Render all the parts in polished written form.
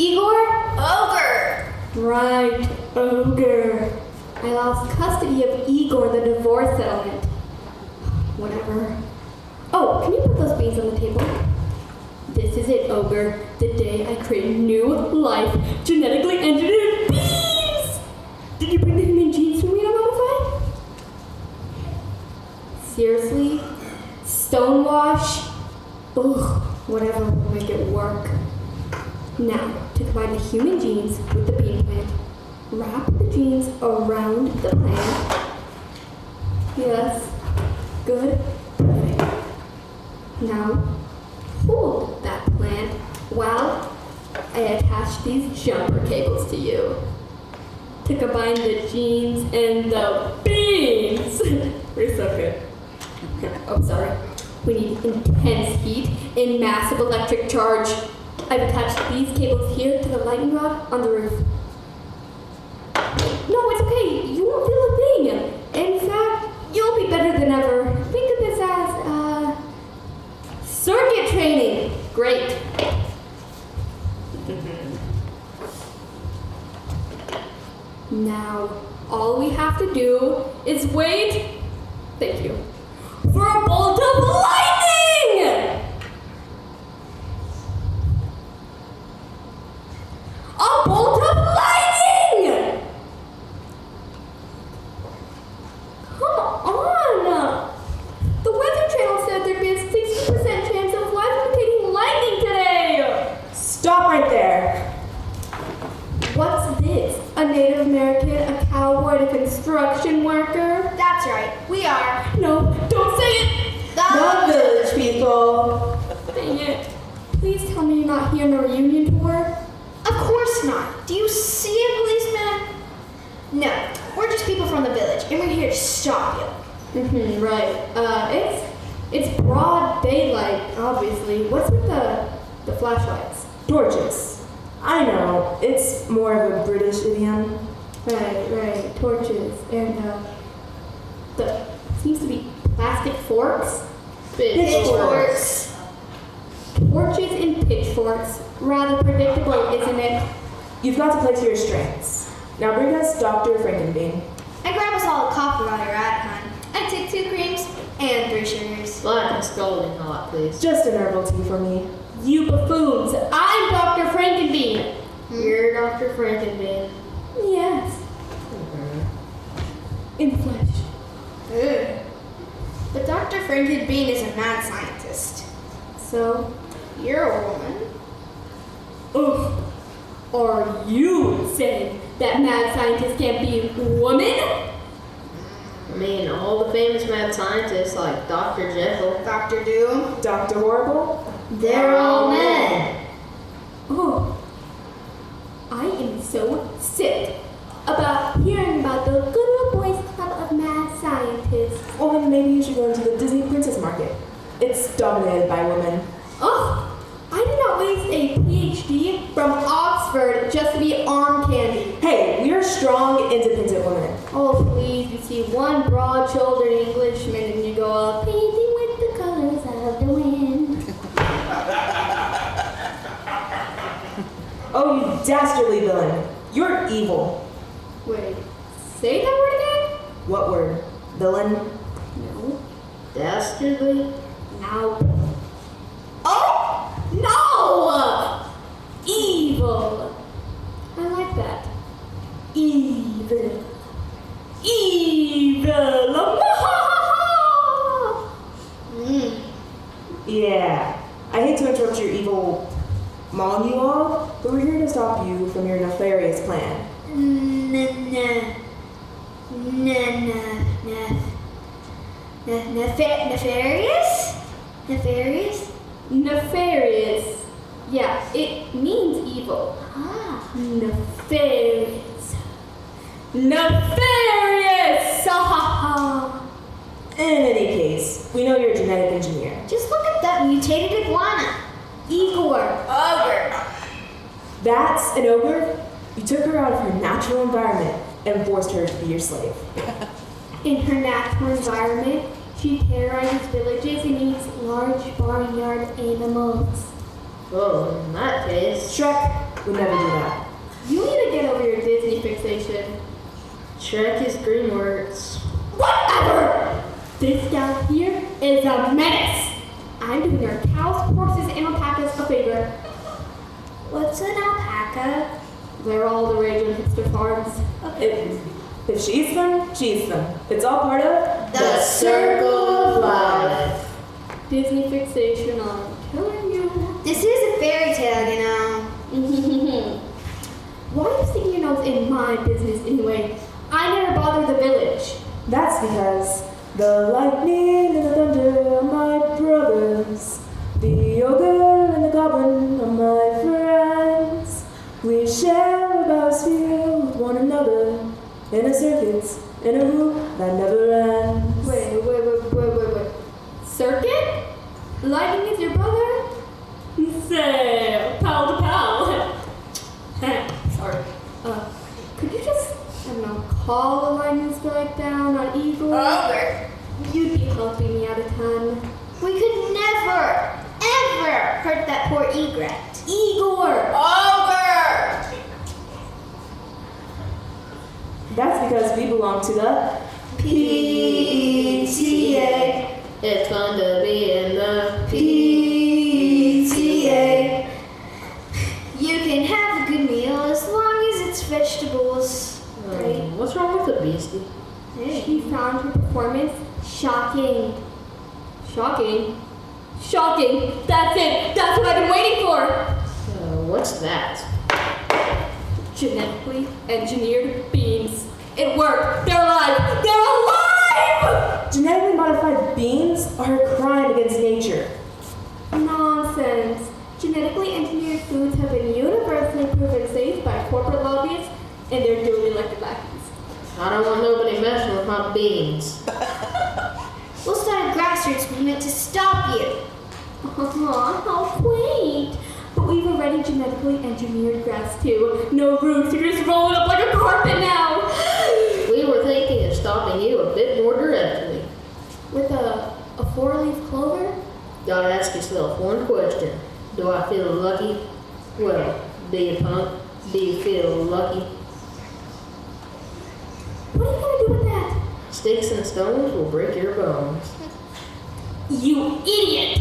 Igor? Ogre! Right, ogre. I lost custody of Igor in the divorce settlement. Whatever. Oh, can you put those beans on the table? This is it, ogre. The day I create new life, genetically engineered beans! Did you bring the human genes for me to modify? Seriously? Stonewash? Ugh, whatever will make it work. Now, to combine the human genes with the bean plant, wrap the genes around the plant. Yes. Good. Perfect. Now, hold that plant while I attach these jumper cables to you. To combine the genes and the beans. We're so good. Oh, sorry. We need intense heat and massive electric charge. I've attached these cables here to the lightning rod on the roof. No, it's okay. You won't feel a thing. In fact, you'll be better than ever. Think of this as, circuit training. Great. Now, all we have to do is wait. Thank you. For a bolt of lightning! A bolt of lightning! Come on! The Weather Channel said there'd be a 60% chance of life imitating lightning today! Stop right there. What's this? A Native American, a cowboy, and a construction worker? That's right, we are No, don't say it! The village people. Dang it. Please tell me you're not here on a reunion tour? Of course not. Do you see a policeman? No, we're just people from the village, and we're here to stop you. Right. It's broad daylight, obviously. What's with the flashlights? Torches. I know, it's more of a British idiom. Right. Torches. And, the seems to be plastic forks? Pitchforks. Torches and pitchforks. Rather predictable, isn't it? You've got to play to your strengths. Now bring us Dr. Frankenbean. And grab us all a coffee while you're at it, hon. I take 2 creams and 3 sugars. Black and scalding hot, please. Just an herbal tea for me. You buffoons. I'm Dr. Frankenbean. You're Dr. Frankenbean. Yes. In flesh. Ugh. But Dr. Frankenbean is a mad scientist. So, You're a woman. ugh. Are you saying that mad scientists can't be women? I mean, all the famous mad scientists like Dr. Jekyll, Dr. Doom. Dr. Horrible? they're all men. Oh, I am so sick about hearing about the good old boys club of mad scientists. Well, then maybe you should go into the Disney Princess Market. It's dominated by women. Ugh, I did not waste a PhD from Oxford just to be arm candy. Hey, we are strong, independent women. Oh, please, you see one broad-shouldered Englishman and you go, painting with the colors of the wind. Oh, you dastardly villain. You're evil. Wait, say that word again? What word? Villain? No. Dastardly? Now. Oh! No! Evil. I like that. Evil. Evil. Yeah. I hate to interrupt your evil monologue, but we're here to stop you from your nefarious plan. Nefarious? Nefarious? Nefarious. Yeah, it means evil. Ah. Nefarious. Nefarious! Ha ha ha! In any case, we know you're a genetic engineer. Just look at that mutated iguana. Igor. Ogre. That's an ogre? You took her out of her natural environment and forced her to be your slave. In her natural environment, she terrorizes villages and eats large barnyard animals. Well, in that case, Shrek, would never do that. You need to get over your Disney fixation. Check his DreamWorks. Whatever! This guy here is a menace. I'm doing our cows, horses, and alpacas a favor. What's an alpaca? They're all the rage on hipster farms. If she eats them, she eats them. It's all part of The circle of life. Disney fixation on killing you. This is a fairy tale, you know. Why are you sticking your nose in my business anyway? I never bother the village. That's because the lightning and the thunder are my brothers. The ogre and the goblin are my friends. We share a biosphere with one another in a circuit, in a loop that never ends. Wait. Circuit? Lightning is your brother? Say, pal to pal. Sorry. Could you just, I don't know, call a lightning strike down on Eagle? Ogre. You'd be helping me out a ton. We could never, ever hurt that poor egret. Igor! Ogre! That's because we belong to the PTA. It's fun to be in the PTA. You can have a good meal as long as it's vegetables. Right? What's wrong with the beastie? She found her performance shocking. Shocking? Shocking! That's it! That's what I've been waiting for! What's that? Genetically engineered beings. It worked! They're alive! They're alive! genetically modified beings are a crime against nature. Nonsense. Genetically engineered foods have been universally proven safe by corporate lobbyists and their duly elected lackeys. I don't want nobody messing with my beans. We'll start a grassroots movement to stop you. Aw, how quaint. But we've already genetically engineered grass too. No roots, you're just rolling up like a carpet now. We were thinking of stopping you a bit more directly. With a four-leaf clover? Gotta ask yourself one question. Do I feel lucky? Well, do you, punk? Do you feel lucky? What are you gonna do with that? Sticks and stones will break your bones. You idiot!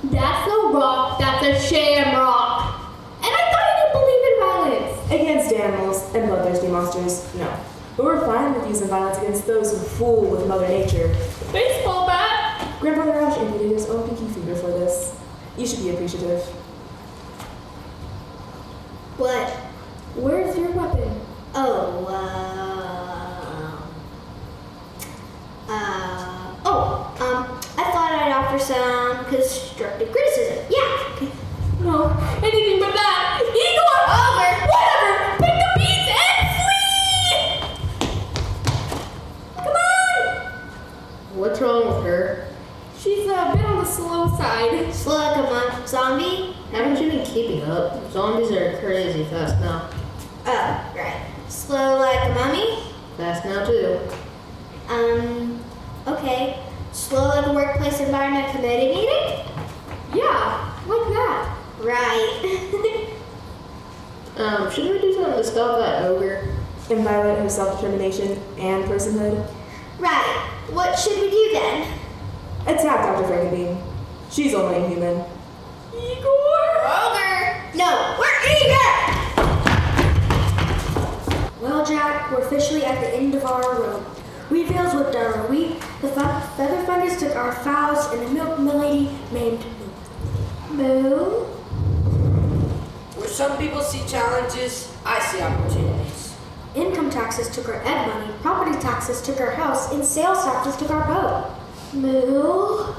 That's no rock, that's a shamrock. And I thought you didn't believe in violence. Against animals and bloodthirsty monsters, no. But we're fine with using violence against those who fool with Mother Nature. Baseball bat. Grandfather Ash amputated his own pinky finger for this. You should be appreciative. What? Where's your weapon? I thought I'd offer some constructive criticism. Yeah. Okay. No, anything but that. Igor! Whatever! Pick the beats and flee! Come on! What's wrong with her? She's a bit on the slow side. Slow like a zombie? Haven't you been keeping up? Zombies are crazy fast now. Oh, right. Slow like a mummy? Fast now too. Okay. Slow like a workplace environment committee meeting? Yeah, like that. Right. Should we do something to stop that ogre? And violate her self-determination and personhood. Right. What should we do then? Attack Dr. Frankenbean. She's only a human. Igor! Ogre! No, we're eager! Well, Jack, we're officially at the end of our road. Wheat fields whipped our wheat, the feather fungus took our fowls, and the milk milady named Moo? Where some people see challenges, I see opportunities. income taxes took our ed money, property taxes took our house, and sales taxes took our boat. Moo?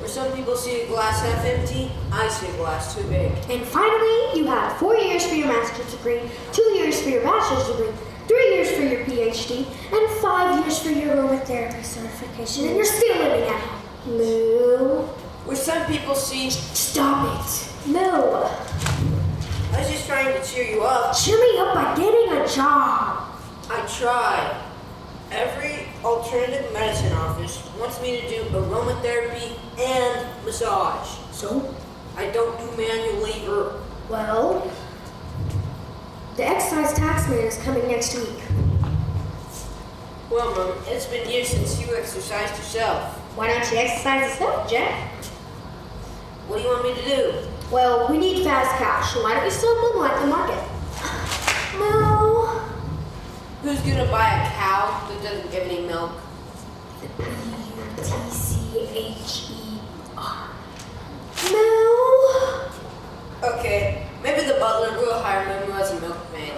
Where some people see a glass half empty, I see a glass too big. And finally, you had 4 years for your master's degree, 2 years for your bachelor's degree, 3 years for your PhD, and 5 years for your aromatherapy certification, and you're still living at home. Moo? Where some people see, Stop it. Moo? I was just trying to cheer you up. Cheer me up by getting a job. I tried. Every alternative medicine office wants me to do aromatherapy and massage. So, I don't do manual labor. well, The excise tax man is coming next week. Well, Mom, it's been years since you exercised yourself. Why don't you exercise yourself, Jack? What do you want me to do? Well, we need fast cash. Why don't we still moonlight the market? Moo. Who's gonna buy a cow that doesn't give any milk? Butcher. Moo. Okay, maybe the butler will hire Moo as a milkmaid.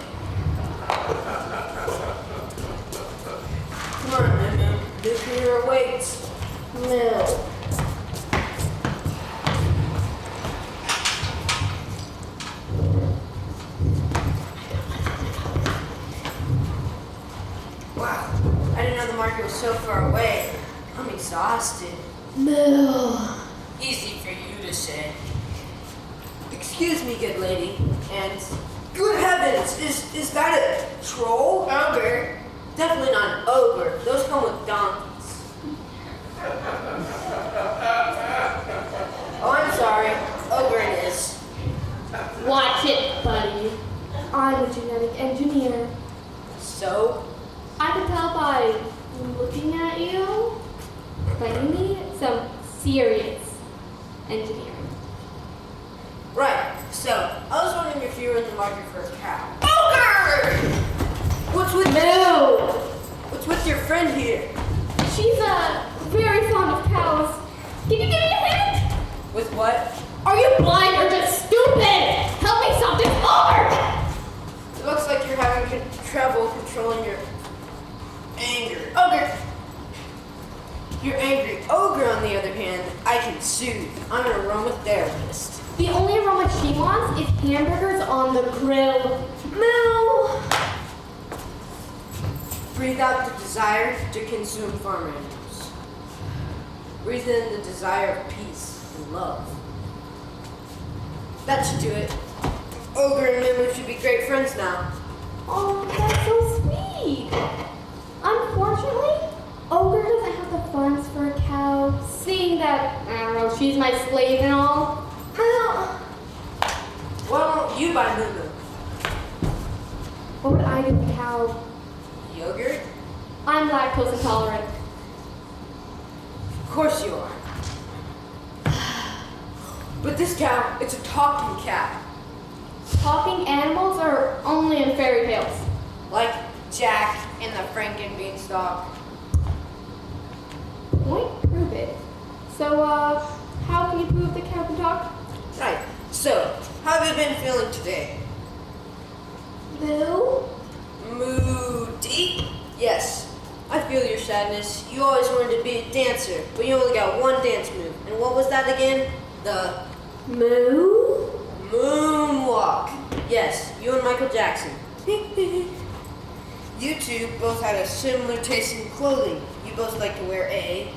Come on, Moo. Nuclear awaits. Moo. Wow, I didn't know the market was so far away. I'm exhausted. Moo. Easy for you to say. Excuse me, good lady. And good heavens, is that a troll? Ogre? Definitely not an ogre. Those come with donkeys. Oh, I'm sorry. Ogre it is. Watch it, buddy. I'm a genetic engineer. So? I can tell by looking at you that you need some serious engineering. Right. So, I was wondering if you were in the market for a cow. Ogre! What's with What's with your friend here? She's very fond of cows. Can you give me a hint? With what? Are you blind or just stupid? Help me, something's over! It looks like you're having trouble controlling your anger. Ogre! You're angry. Ogre, on the other hand, I can soothe. I'm an aromatherapist. The only aroma she wants is hamburgers on the grill. Moo! Breathe out the desire to consume farm animals. Breathe in the desire of peace and love. That should do it. Ogre and Moo should be great friends now. Oh, that's so sweet. Unfortunately, Ogre doesn't have the funds for a cow, seeing that, I don't know, she's my slave and all. Why don't you buy Moo? What would I do with a cow? Yogurt? I'm lactose intolerant. Of course you are. But this cow, it's a talking cow. Talking animals are only in fairy tales. Like Jack in the Frankenbeanstalk. Point, prove it. So, how can you prove the cow can talk? Right. So, how have you been feeling today? Moo? Moody? Yes. I feel your sadness. You always wanted to be a dancer, but you only got one dance move. And what was that again? The Moo? moonwalk. Yes, you and Michael Jackson. You two both had a similar taste in clothing. You both like to wear a...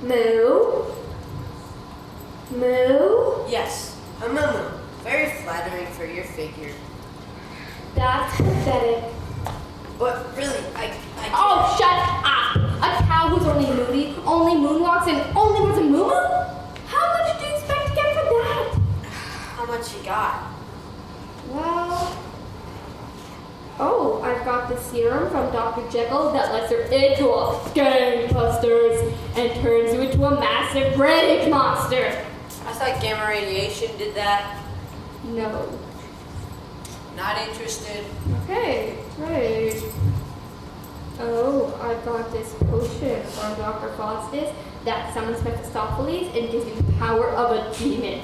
Moo? Moo? Yes, a muumuu. Very flattering for your figure. That's pathetic. But really, I Oh, shut up! A cow who's only moody, only moonwalks, and only wears a muumuu? How much do you expect to get for that? How much you got? Well... Oh, I've got the serum from Dr. Jekyll that lets her into a gangbusters and turns you into a massive rage monster. I thought gamma radiation did that. No. Not interested. Okay, great. Oh, I've got this potion from Dr. Faustus that summons Mephistopheles and gives you the power of a demon.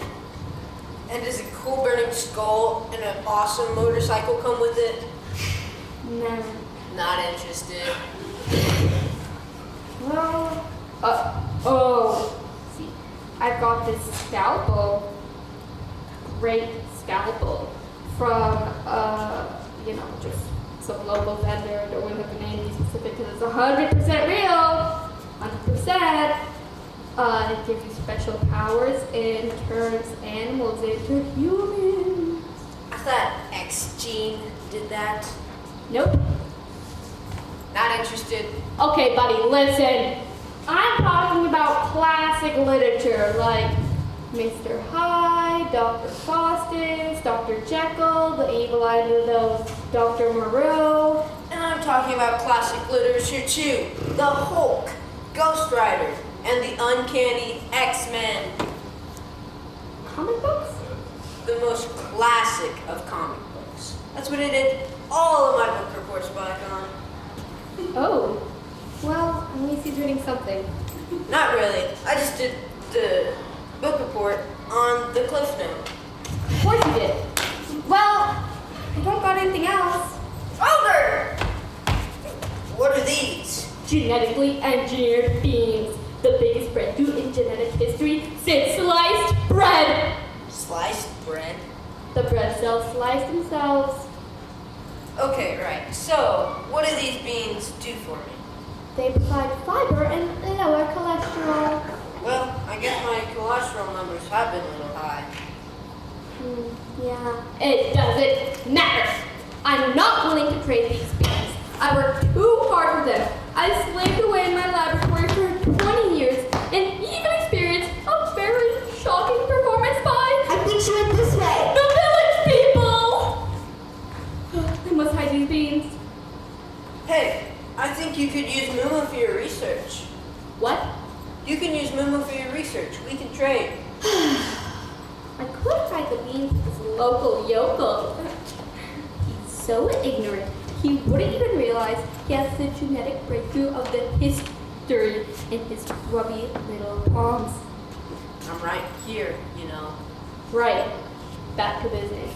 And does a cool burning skull and an awesome motorcycle come with it? No. Not interested. Well, see, I've got this scalpel, great scalpel, from, just some local vendor. I don't want to have the name be specific because it's 100% real, 100%. It gives you special powers and turns animals into humans. I thought X gene did that. Nope. Not interested. Okay, buddy, listen. I'm talking about classic literature like Mr. Hyde, Dr. Faustus, Dr. Jekyll, the evil-eyed little Dr. Moreau. And I'm talking about classic literature too. The Hulk, Ghost Rider, and the uncanny X-Men. Comic books? The most classic of comic books. That's what I did all of my book reports back on. Oh. Well, at least he's reading something. Not really. I just did the book report on the Cliff Note. Of course you did. Well, I don't got anything else. Ogre! What are these? Genetically engineered beings. The biggest breakthrough in genetic history since sliced bread. Sliced bread? The bread cells slice themselves. Okay, right. So, what do these beans do for me? They provide fiber and lower cholesterol. Well, I guess my cholesterol numbers have been a little high. Yeah. It doesn't matter. I'm not willing to trade these beans. I worked too hard for them. I slaved away in my laboratory for 20 years and even experienced a very shocking performance by I think she went this way. the village people! I must hide these beans. Hey, I think you could use Momo for your research. What? You can use Momo for your research. We can trade. I could hide the beans with this local yokel. He's so ignorant, he wouldn't even realize he has the genetic breakthrough of the history in his grubby little palms. I'm right here, you know. Right. Back to business.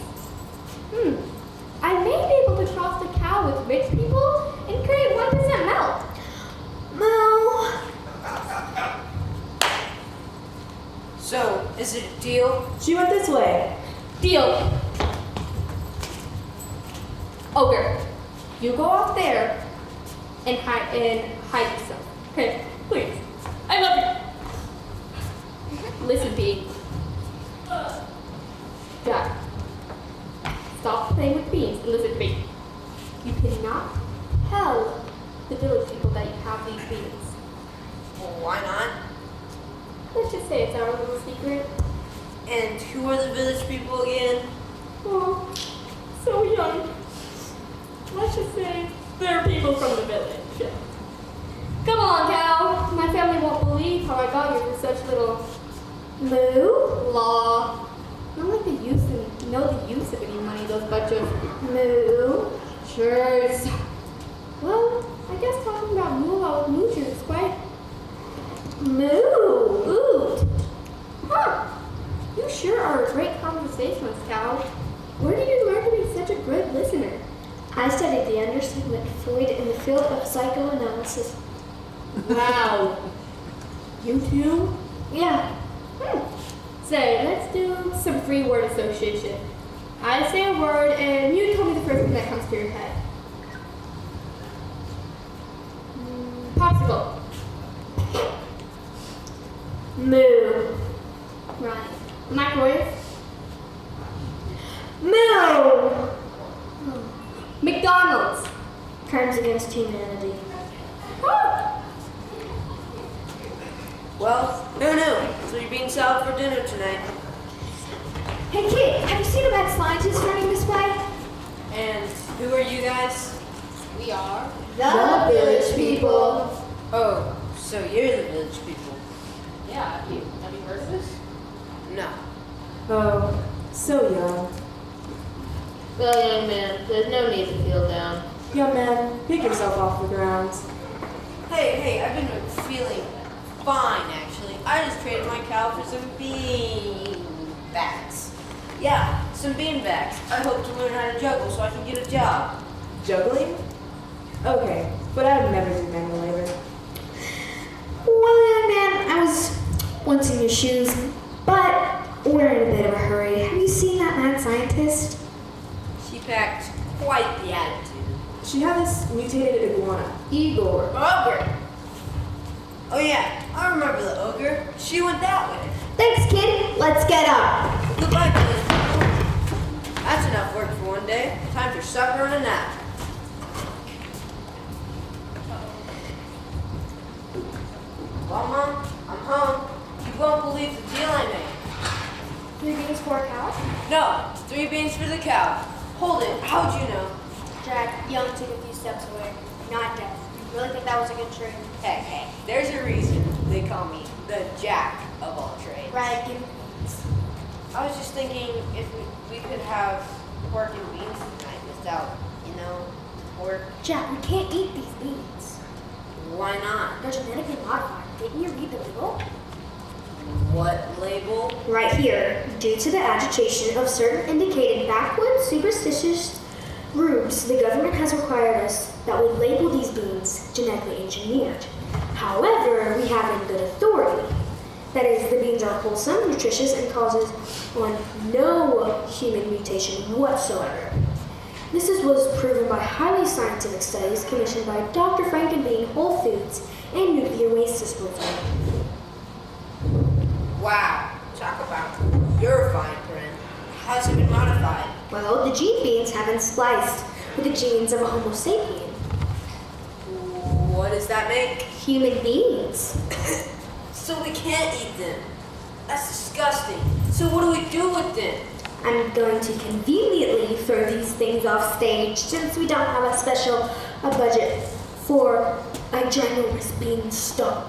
I may be able to cross the cow with rich people and create 1% milk. Moo. So, is it a deal? She went this way. Deal. Ogre, you go out there and hide yourself. Okay, please. I love you. Listen, Pete. Jack, stop playing with beans and listen to me. You cannot tell the village people that you have these beans. Well, why not? Let's just say it's our little secret. And who are the village people again? Oh, so young. Let's just say they're people from the village. Come on, cow. My family won't believe how I got you for such little law. Not like they used to know the use of any money, those bunch of moochers. Well, I guess talking about moolah with moochers is quite oot. Huh. You sure are a great conversationalist, cow. Where did you learn to be such a good listener? I studied the understatement of Freud in the field of psychoanalysis. Wow. You too? Yeah. Say, let's do some free word association. I say a word and you tell me the first thing that comes to your head. Popsicle. Moo. Right. Microwave. Moo. McDonald's. Crimes against humanity. Well, who knew? So you're being salad for dinner tonight. Hey kid, have you seen a mad scientist running this way? And who are you guys? We are The village people. Oh, so you're the village people. Yeah, have you heard of this? No. Oh, so young. Well, young man, there's no need to feel down. Young man, pick yourself off the ground. Hey, I've been feeling fine, actually. I just traded my cow for some bean bags. Yeah, some bean bags. I hope to learn how to juggle so I can get a job. Juggling? Okay, but I'd never do manual labor. Well, young man, I was once in your shoes, but we're in a bit of a hurry. Have you seen that mad scientist? She packed quite the attitude. She had this mutated iguana. Igor. Ogre! Oh yeah, I remember the ogre. She went that way. Thanks, kid. Let's get up. Goodbye, village people. That's enough work for one day. Time for supper and a nap. Well, Mom, I'm home. You won't believe the deal I made. No, 3 beans for the cow. Hold it, how'd you know? Jack, Young took a few steps away. Not deaf. You really think that was a good trade? Hey, there's a reason they call me the Jack of all trades. Right, give me beans. I was just thinking if we could have pork and beans tonight without, pork. Jack, we can't eat these beans. Why not? They're genetically modified. Didn't you read the label? What label? Right here, due to the agitation of certain indicated backwoods superstitious groups, the government has required us that we label these beans genetically engineered. However, we have in good authority. That is, the beans are wholesome, nutritious, and causes on no human mutation whatsoever. Was proven by highly scientific studies commissioned by Dr. Frankenbean, Whole Foods, and Nuclear Waste Disposal. Wow, talk about your fine print. How's it been modified? Well, the gene beans have been spliced with the genes of a Homo sapien. What does that make? Human beings. So we can't eat them. That's disgusting. So what do we do with them? I'm going to conveniently throw these things off stage since we don't have a special budget for a ginormous beanstalk.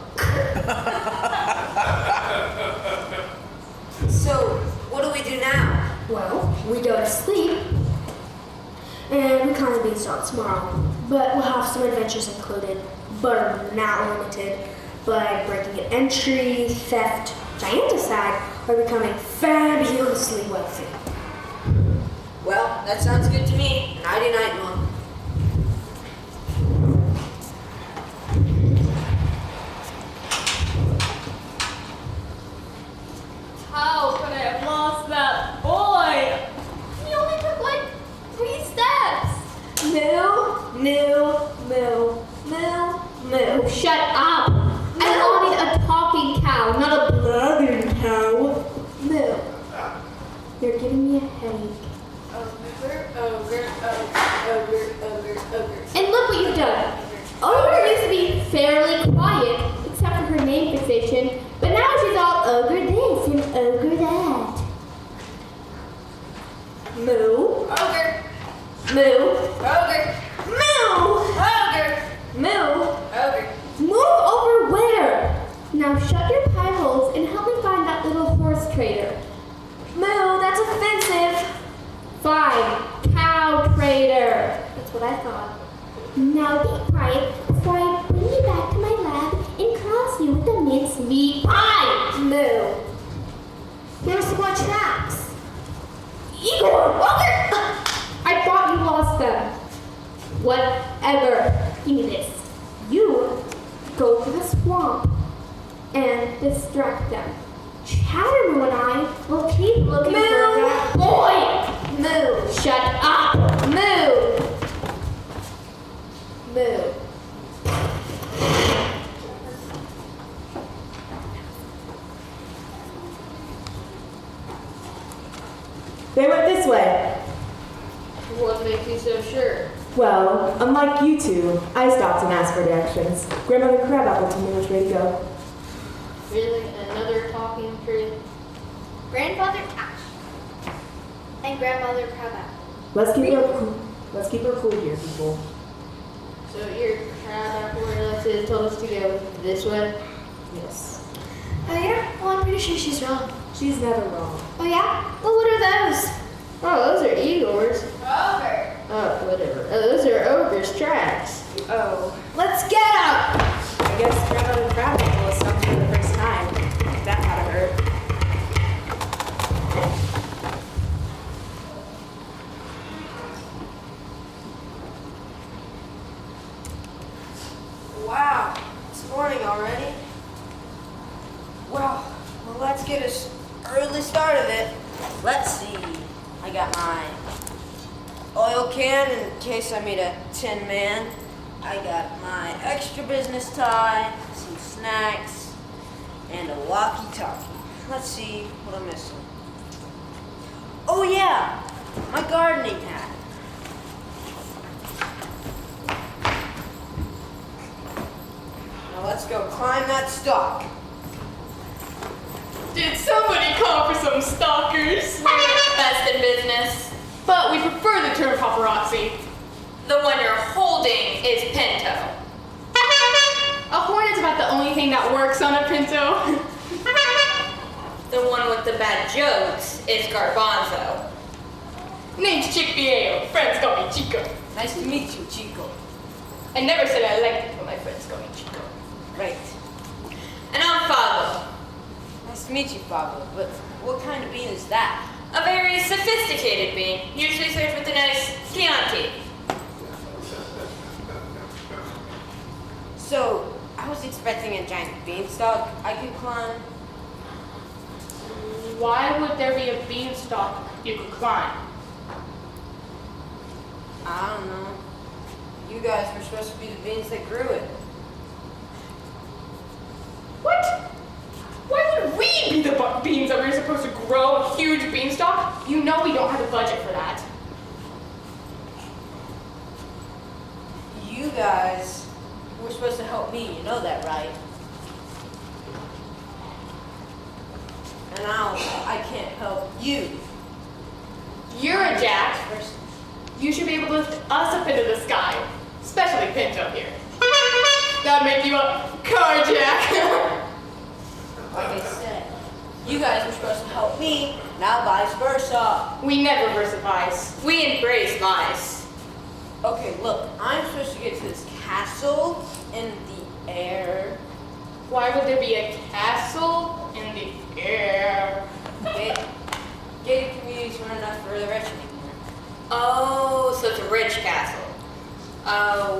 So what do we do now? Well, we go to sleep and we climb the beanstalk tomorrow. But we'll have some adventures included, but are not limited by breaking an entry, theft, gianticide, or becoming fabulously wealthy. Well, that sounds good to me. Nighty night, Mom. How could I have lost that boy? He only took like 3 steps. Moo. Shut up! I wanted a talking cow, not a blabbering cow. Moo. You're giving me a headache. Ogre. And look what you've done. Ogre used to be fairly quiet, except for her name fixation, but now she's all ogre this and ogre that. Moo. Ogre. Moo. Ogre. Moo. Ogre. Moo. Ogre. Move over where? Now shut your pie holes and help me find that little horse trader. Moo, that's offensive. Fine, cow trader. That's what I thought. Now be quiet before I bring you back to my lab and cross you with the mincemeat pie. Moo. Here's some more tracks. Igor, Ogre! I thought you lost them. Whatever. Give me this. You go to the swamp and distract them. Chattermoo and I will keep looking for that boy. Moo. Shut up. Moo. They went this way. What makes you so sure? Well, unlike you two, I stopped and asked for directions. Grandmother Crabapple told me which way to go. Really? Another talking tree? Grandfather Ash. And Grandmother Crabapple. Let's keep her cool here, people. So your crab relatives told us to go this way? Yes. Oh yeah? Well, I'm pretty sure she's wrong. She's never wrong. Oh yeah? Well, what are those? Oh, those are Igor's. Ogre. Oh, whatever. Oh, those are Ogre's tracks. Oh. Let's get up! I guess Grandmother Crabapple was stumped for the first time. That had to hurt. Wow, it's morning already. Well, let's get an early start of it. Let's see. I got my oil can in case I meet a tin man. I got my extra business tie, some snacks, and a walkie-talkie. Let's see what I'm missing. Oh yeah, my gardening hat. Now let's go climb that stalk. Did somebody call for some stalkers? best in business. But we prefer the term paparazzi. The one you're holding is Pinto. A hornet's about the only thing that works on a Pinto. The one with the bad jokes is Garbanzo. Name's Chick Viejo. Friends call me Chico. Nice to meet you, Chico. I never said I liked it when my friends call me Chico. Right. And I'm Fabo. Nice to meet you, Pablo. But what kind of bean is that? A very sophisticated bean, usually served with a nice Chianti. So, I was expecting a giant beanstalk I could climb. Why would there be a beanstalk you could climb? I don't know. You guys were supposed to be the beans that grew it. What? Why would we be the beans that we're supposed to grow a huge beanstalk? You know we don't have the budget for that. You guys were supposed to help me, you know that, right? And now I can't help you. You're a jack. You should be able to lift us up into the sky. Especially Pinto here. That'd make you a carjack. Like I said, you guys were supposed to help me, now vice versa. We never versifies. We embrace mice. Okay, look, I'm supposed to get to this castle in the air. Why would there be a castle in the air? Gated communities weren't enough for the rich anymore. Oh, so it's a rich castle.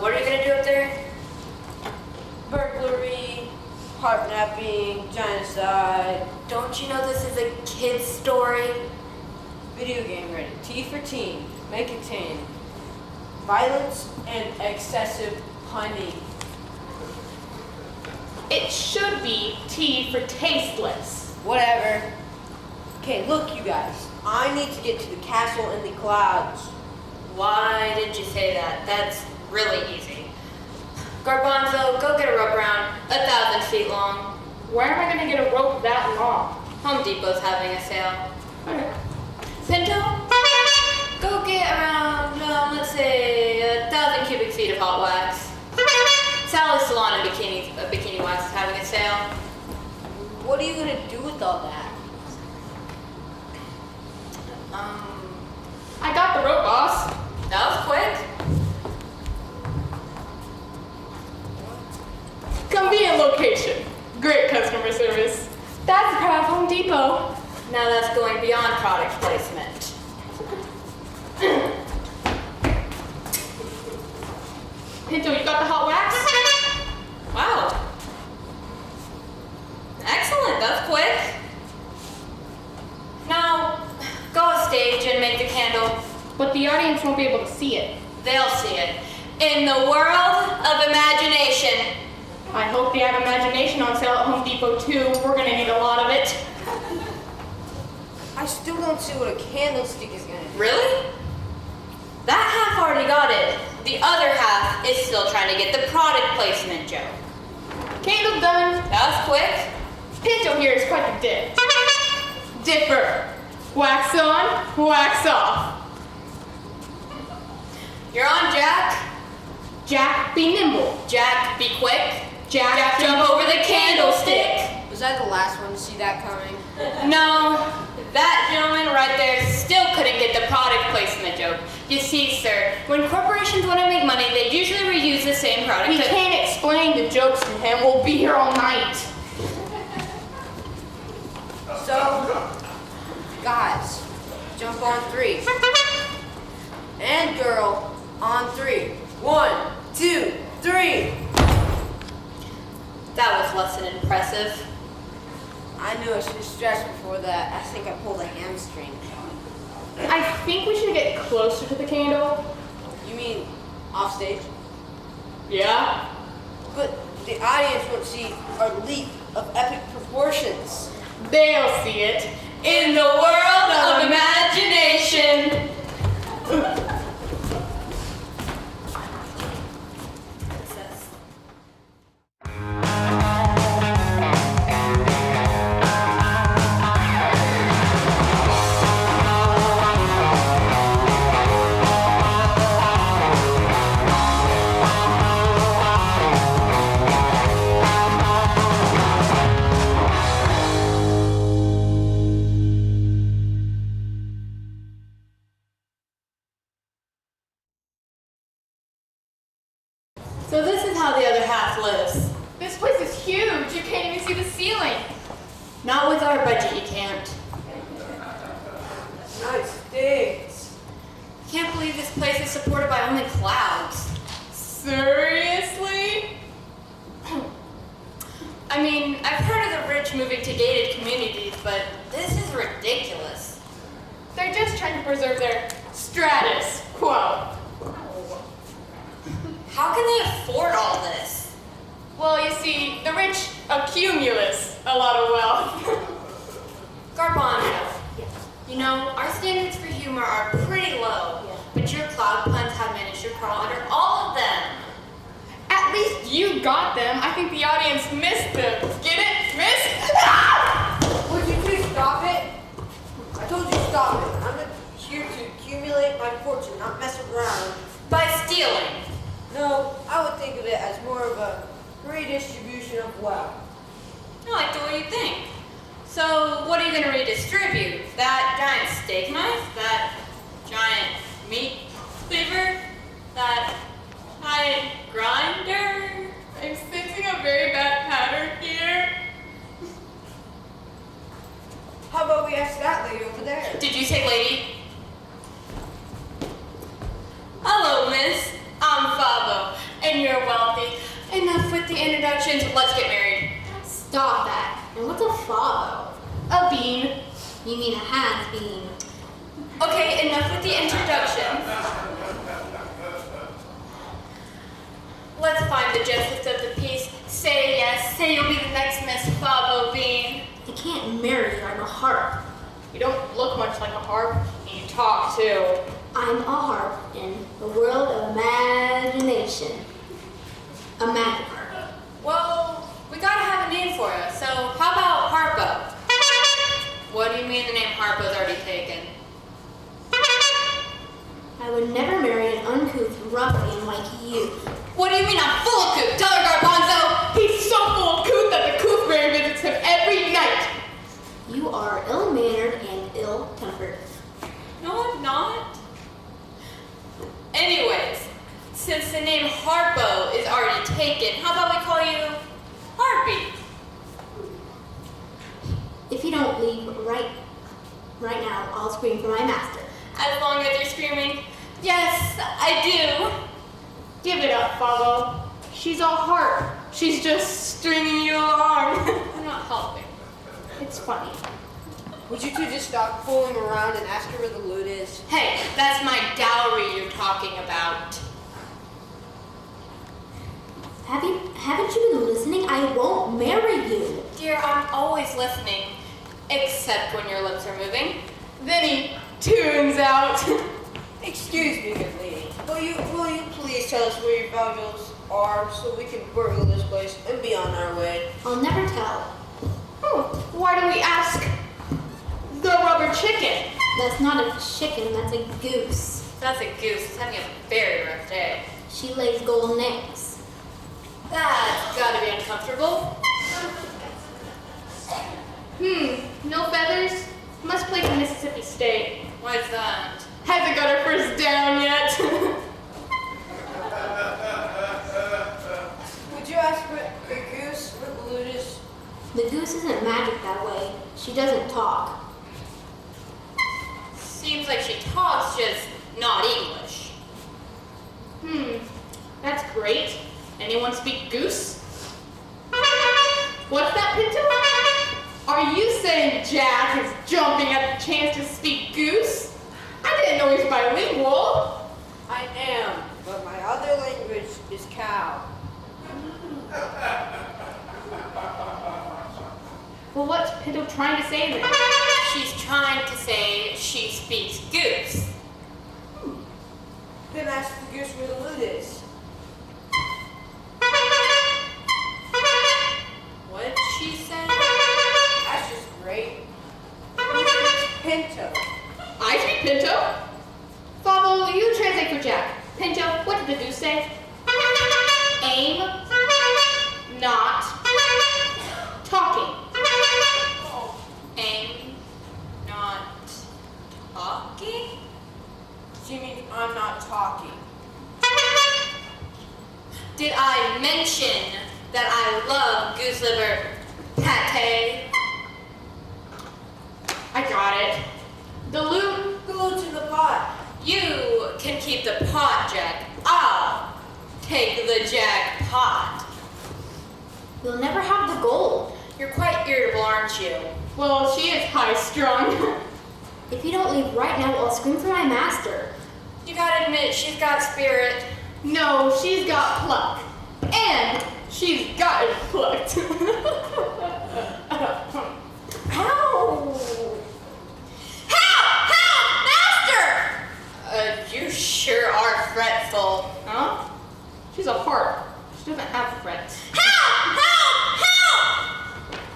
What are you gonna do up there? Burglary, partnapping, genocide. Don't you know this is a kid's story? Video game ready. T for teen. May contain violence and excessive punning. It should be T for tasteless. Whatever. Okay, look, you guys. I need to get to the castle in the clouds. Why did you say that? That's really easy. Garbanzo, go get a rope around 1,000 feet long. Where am I gonna get a rope that long? Home Depot's having a sale. Okay. Pinto, go get around, let's say, 1,000 cubic feet of hot wax. Sally's Salon and Bikini Wax is having a sale. What are you gonna do with all that? I got the rope, boss. That was quick. Convenient location. Great customer service. That's the power of Home Depot. Now that's going beyond product placement. Pinto, you got the hot wax? Wow. Excellent, that's quick. Now, go off stage and make the candle. But the audience won't be able to see it. They'll see it. In the world of imagination. I hope they have imagination on sale at Home Depot too. We're gonna need a lot of it. I still don't see what a candlestick is gonna do. Really? That half already got it. The other half is still trying to get the product placement joke. Candle done. That was quick. Pinto here is quite the dip. Dipper. Wax on, wax off. You're on, Jack. Jack, be nimble. Jack, be quick. Jack, Jump over the candlestick. Was that the last one to see that coming? No, that gentleman right there still couldn't get the product placement joke. You see, sir, when corporations want to make money, they usually reuse the same product. We can't explain the jokes to him. We'll be here all night. So, guys, jump on 3. And girl, on 3. 1, 2, 3. That was less than impressive. I knew I should have stretched before that. I think I pulled a hamstring. I think we should get closer to the candle. You mean off stage? Yeah? But the audience won't see our leap of epic proportions. They'll see it. In the world of imagination. So this is how the other half lives. This place is huge. You can't even see the ceiling. Not with our budget, you can't. Nice things. Can't believe this place is supported by only clouds. Seriously? I mean, I've heard of the rich moving to gated communities, but this is ridiculous. They're just trying to preserve their status quo. How can they afford all this? Well, you see, the rich accumulate a lot of wealth. Garbanzo, you know, our standards for humor are pretty low, but your cloud puns have managed to crawl under all of them. At least you got them. I think the audience missed them. Get it? Miss? Would you please stop it? I told you stop it. I'm here to accumulate my fortune, not mess around. By stealing. No, I would think of it as more of a redistribution of wealth. I like the way you think. So, what are you going to redistribute? That giant steak knife? That giant meat cleaver? That giant grinder? I'm sensing a very bad pattern here. How about we ask that lady over there? Did you say lady? Hello, miss. I'm Fabo, and you're wealthy. Enough with the introductions. Let's get married. Stop that. And what's a favo? A bean. You mean a has-been. Okay, enough with the introductions. Let's find the justice of the peace. Say yes. Say you'll be the next Miss Fabo Bean. I can't marry you. I'm a harp. You don't look much like a harp, and you talk too. I'm a harp in the world of imagination. A magic harp. Well, we gotta have a name for you. So how about Harpo? What do you mean the name Harpo's already taken? I would never marry an uncouth ruffian like you. What do you mean I'm full of coop? Tell her, Garbanzo! He's so full of cooth that the coothberry visits him every night. You are ill-mannered and ill-tempered. No, I'm not. Anyways, since the name Harpo is already taken, how about we call you Harpy? If you don't leave right now, I'll scream for my master. As long as you're screaming, yes, I do. Give it up, Fabo. She's a harp. She's just stringing you along. I'm not helping. It's funny. Would you two just stop fooling around and ask her where the loot is? Hey, that's my dowry you're talking about. Haven't you been listening? I won't marry you. Dear, I'm always listening, except when your lips are moving. Then he tunes out. Excuse me, good lady. Will you please tell us where your valuables are so we can burgle this place and be on our way? I'll never tell. Why do we ask the rubber chicken? That's not a chicken, that's a goose. That's a goose. It's having a very rough day. She lays golden eggs. That's gotta be uncomfortable. No feathers? Must play for Mississippi State. Why's that? Hasn't got her first down yet. Would you ask what the goose where the loot is? The goose isn't magic that way. She doesn't talk. Seems like she talks, just not English. That's great. Anyone speak goose? What's that, Pinto? Are you saying Jack is jumping at the chance to speak goose? I didn't know he's bilingual. I am, but my other language is cow. Well, what's Pinto trying to say then? She's trying to say she speaks goose. Then ask the goose where the loot is. What'd she say? That's just great. Pinto. I speak Pinto. Fabo, you translate for Jack. Pinto, what did the goose say? Aim. Not. Talking. Aim, not talking? She means I'm not talking. Did I mention that I love goose liver pate? I got it. The loot. Go to the pot. You can keep the pot, Jack. I'll take the jackpot. You'll never have the gold. You're quite irritable, aren't you? Well, she is high-strung. If you don't leave right now, I'll scream for my master. You gotta admit, she's got spirit. No, she's got pluck. And she's got it plucked. Ow! Help! Master! You sure are fretful. Huh? She's a heart. She doesn't have frets. Help!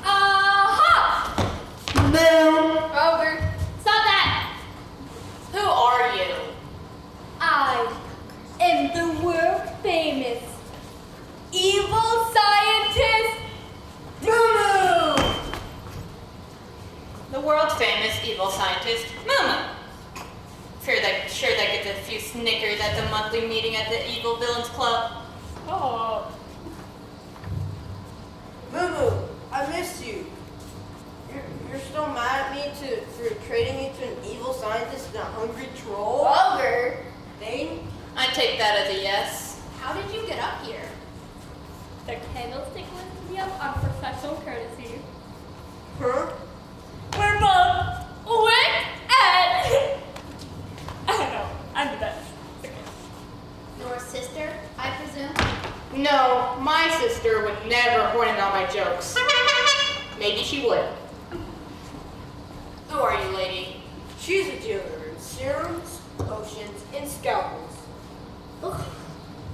Aha! Moo! Ogre. Stop that! Who are you? I am the world famous evil scientist Moo! The world famous evil scientist, Moo. Sure that gets a few snickers at the monthly meeting at the Evil Villains Club. Oh. Moo, I miss you. You're still mad at me for trading you to an evil scientist and a hungry troll? Ogre! Thing? I take that as a yes. How did you get up here? The candlestick lifted me up on professional courtesy. Huh? We're both wick and I don't know. I'm the best. It's okay. Your sister, I presume? No, my sister would never horn in on my jokes. Maybe she would. Who are you, lady? She's a dealer in serums, potions, and scalpels. Ugh.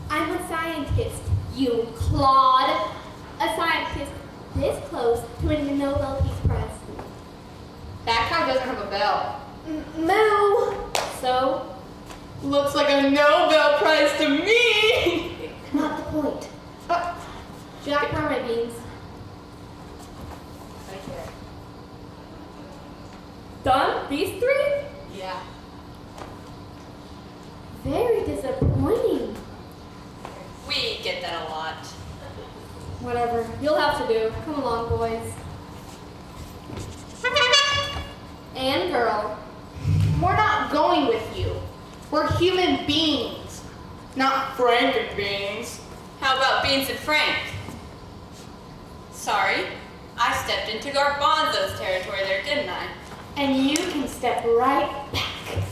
I'm a scientist, you clod. A scientist this close to winning a Nobel Peace Prize. That cow doesn't have a bell. Moo! So? Looks like a Nobel Prize to me! Not the point. Jack, where are my beans? Right here. Done? These three? Yeah. Very disappointing. We get that a lot. Whatever. You'll have to do. Come along, boys. And girl. We're not going with you. We're human beings, not Frankenbeans. How about Beans and Frank? Sorry, I stepped into Garbanzo's territory there, didn't I? And you can step right back.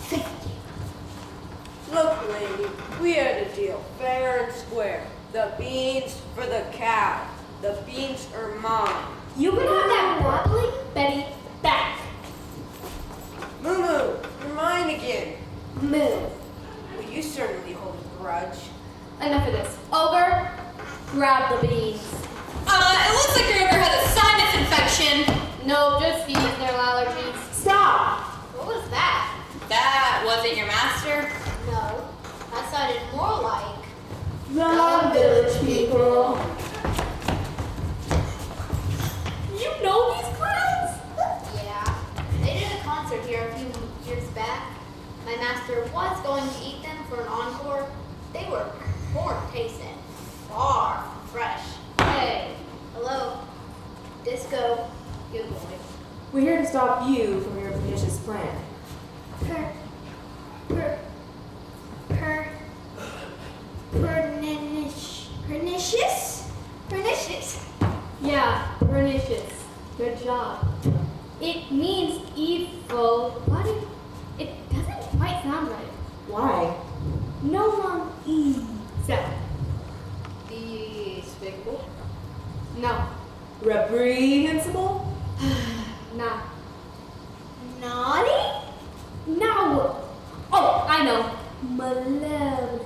Thank you. Look, lady, we had a deal, fair and square. The beans for the cow. The beans are mine. You can have that wobbling Betty back. Moo, you're mine again. Moo. Well, you certainly hold a grudge. Enough of this. Ogre, grab the beans. It looks like your ogre has a sinus infection. No, just fees, no allergies. Stop! What was that? That wasn't your master? No, that sounded more like... The village people. You know these clowns? Yeah. They did a concert here a few years back. My master was going to eat them for an encore. They were poor tasting, far from fresh. Hey, hello. Disco. Good boy. We're here to stop you from your pernicious plan. Pernicious? Pernicious? Yeah, pernicious. Good job. It means evil, but it doesn't quite sound right. Why? No long E sound. Despicable. No. Reprehensible? Nah. Naughty? No. Oh, I know. Malevolent.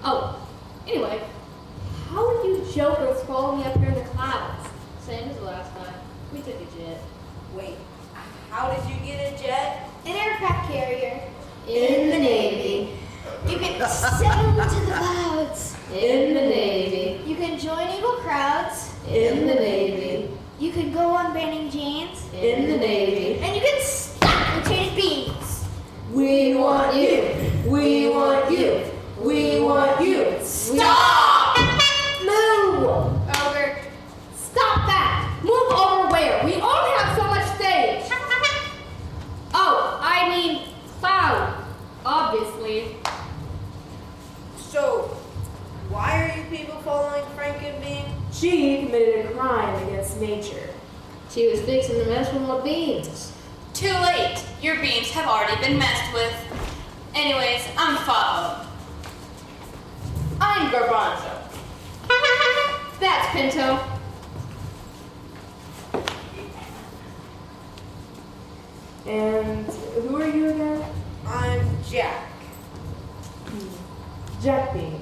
Oh, anyway. How did you jokers follow me up here in the clouds? Same as the last time. We took a jet. Wait, how did you get a jet? An aircraft carrier. In the Navy. You can sail into the clouds. In the Navy. You can join evil crowds. In the Navy. You can go on banning jeans. In the Navy. And you can stack rotated beans. We want you. We want you. We want you. Stop! crime against nature. She was fixing to mess with my beans. Too late. Your beans have already been messed with. Anyways, I'm Favo. I'm Garbanzo. That's Pinto. And who are you again? I'm Jack. Jack Bean.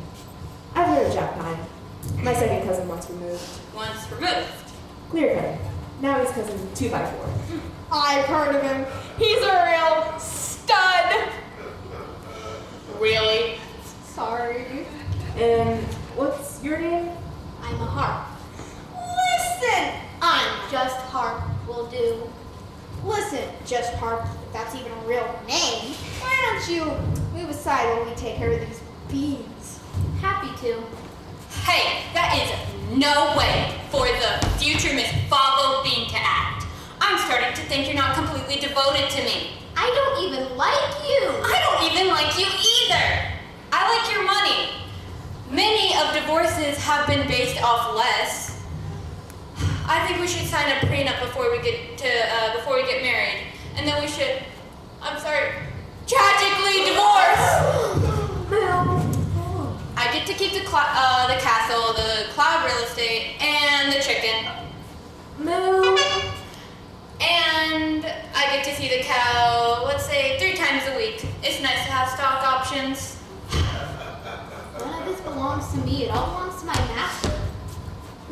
I've heard of Jack Pine. My second cousin once removed. Once removed. Clear cut. Now he's cousin 2x4. I've heard of him. He's a real stud. Really? Sorry. And what's your name? I'm a harp. Listen! I'm just harp will do. Listen, just harp, if that's even a real name. Why don't you move aside while we take care of these beans? Happy to. Hey, that is no way for the future Miss Favo Bean to act. I'm starting to think you're not completely devoted to me. I don't even like you. I don't even like you either. I like your money. Many of divorces have been based off less. I think we should sign a prenup before we get married, and then we should, tragically divorce. I get to keep the castle, the cloud real estate, and the chicken. Moo. And I get to see the cow, let's say 3 times a week. It's nice to have stock options. None of this belongs to me. It all belongs to my master.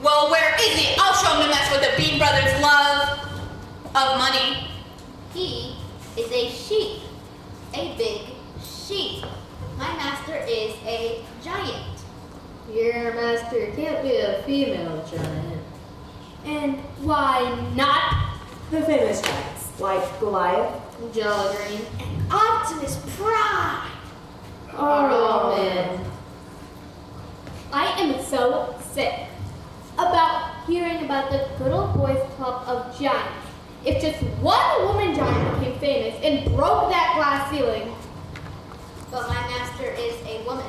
Well, where is he? I'll show him to mess with the Bean Brothers' love of money. He is a sheep. A big sheep. My master is a giant. Your master can't be a female giant. And why not? The famous giants, like Goliath. Jolly Green. And Optimus Prime. Oh, man. I am so sick about hearing about the good old boys club of giants. If just one woman giant became famous and broke that glass ceiling. But my master is a woman.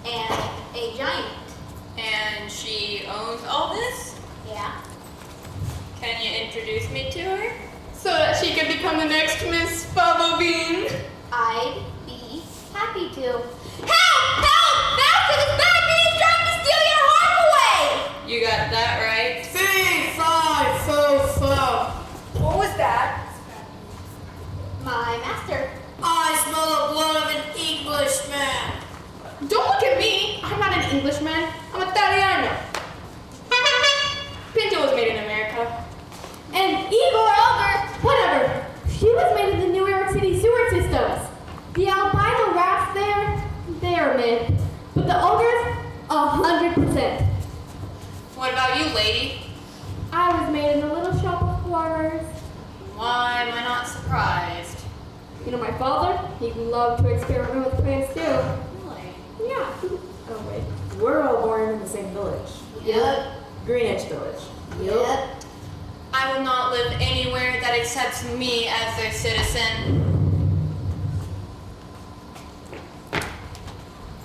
And a giant. And she owns all this? Yeah. Can you introduce me to her? So that she can become the next Miss Favo Bean. I'd be happy to. Help! Help! Master, this bad man is trying to steal your harp away! You got that right? What was that? My master. I smell the blood of an Englishman. Don't look at me. I'm not an Englishman. I'm a Italiano. Pinto was made in America. And Igor Ogre, whatever. She was made in the New York City sewer systems. The albino rats there, they are mid. But the ogres, 100%. What about you, lady? I was made in a little shop of horrors. Why am I not surprised? You know my father? He loved to experiment with plants too. Really? Yeah. Oh wait. We're all born in the same village. Yep. Greenwich Village. Yep. I will not live anywhere that accepts me as their citizen.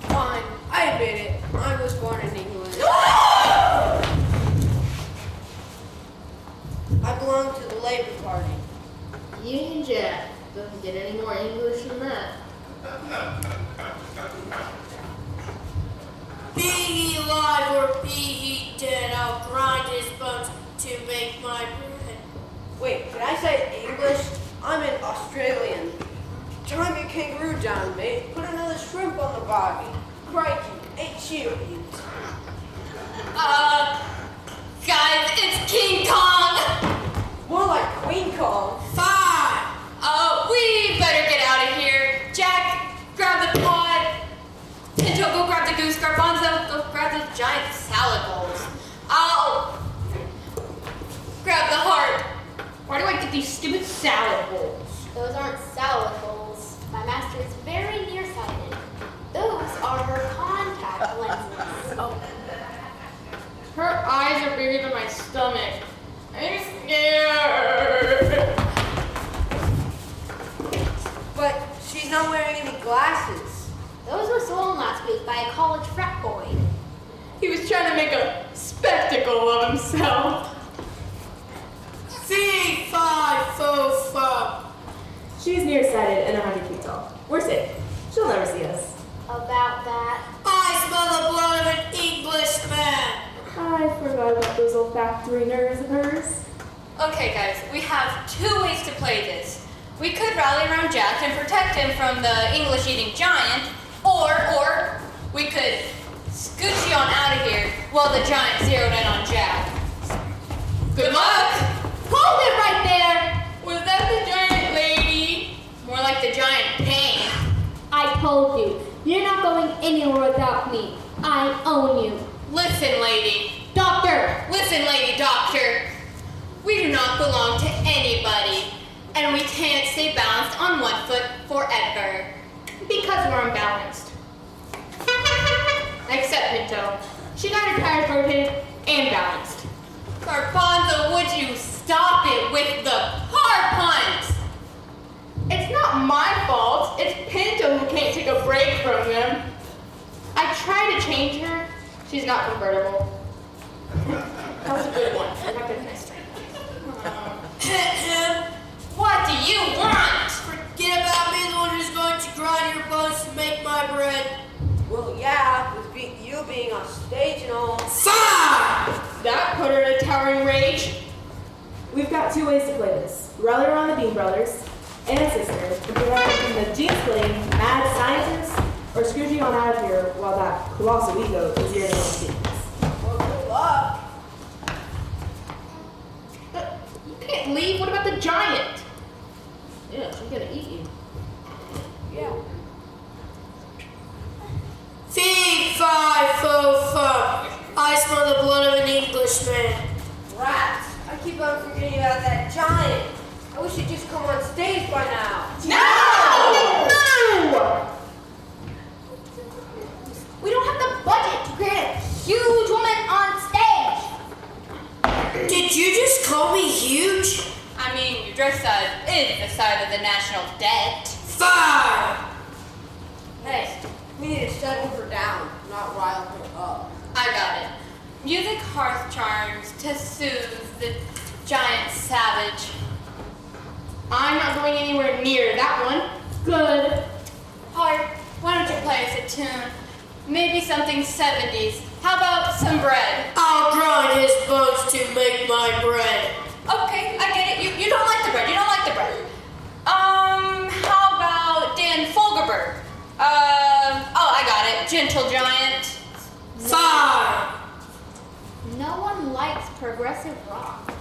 Fine, I admit it. I was born in England. I belong to the Labour Party. Union Jack. Doesn't get any more English than that. Be he alive or be he dead, I'll grind his bones to make my bread. Wait, did I say English? I'm an Australian. Time your kangaroo down, mate. Put another shrimp on the barbie. Crikey, ain't she obedient? Guys, it's King Kong! More like Queen Kong. Fine! We better get out of here. Jack, grab the pot. Pinto, go grab the goose. Garbanzo, go grab those giant salad bowls. I'll grab the heart. Why do I get these stupid salad bowls? Those aren't salad bowls. My master is very nearsighted. Those are her contact lenses. Oh. Her eyes are bigger than my stomach. I'm scared. But she's not wearing any glasses. Those were stolen last week by a college frat boy. He was trying to make a spectacle of himself. Fee, fi, fo, fum. She's nearsighted and 100 feet tall. We're safe. She'll never see us. About that. I smell the blood of an Englishman. I forgot about those olfactory nerves of hers. Okay, guys, we have 2 ways to play this. We could rally around Jack and protect him from the English-eating giant, or we could scooch you on out of here while the giant zeroed in on Jack. Good luck! Hold it right there! Was that the giant lady? More like the giant pain. I told you, you're not going anywhere without me. I own you. Listen, lady. Doctor! Listen, lady doctor. We do not belong to anybody, and we can't stay balanced on one foot forever. Because we're unbalanced. Except Pinto. She got her tires rotated and balanced. Garbanzo, would you stop it with the car puns? It's not my fault. It's Pinto who can't take a break from them. I try to change her. She's not convertible. That was a good one. I got good next time. What do you want? Forget about me, the one who's going to grind your bones to make my bread. Well, yeah, with you being on stage and all. Fire! That put her in a towering rage. We've got 2 ways to play this. Rally around the Bean Brothers and sister and prevent them from the gene-splitting mad scientists, or scooch you on out of here while that colossal ego is here in the teams. Well, good luck. But you can't leave. What about the giant? Yeah, she's gonna eat you. Yeah. Fee, fi, fo, fum. I smell the blood of an Englishman. Rats. I keep on forgetting about that giant. I wish he'd just come on stage by now. No! We don't have the budget to create a huge woman on stage. Did you just call me huge? I mean, your dress size is the side of the national debt. Fire! Hey, we need to settle her down, not rile her up. I got it. Music hearth charms to soothe the giant savage. I'm not going anywhere near that one. Good. Heart, why don't you play us a tune? Maybe something 70s. How about some bread? I'll grind his bones to make my bread. Okay, I get it. You don't like the bread. You don't like the bread. How about Dan Fogelberg? I got it. Gentle Giant. Fire! No one likes progressive rock.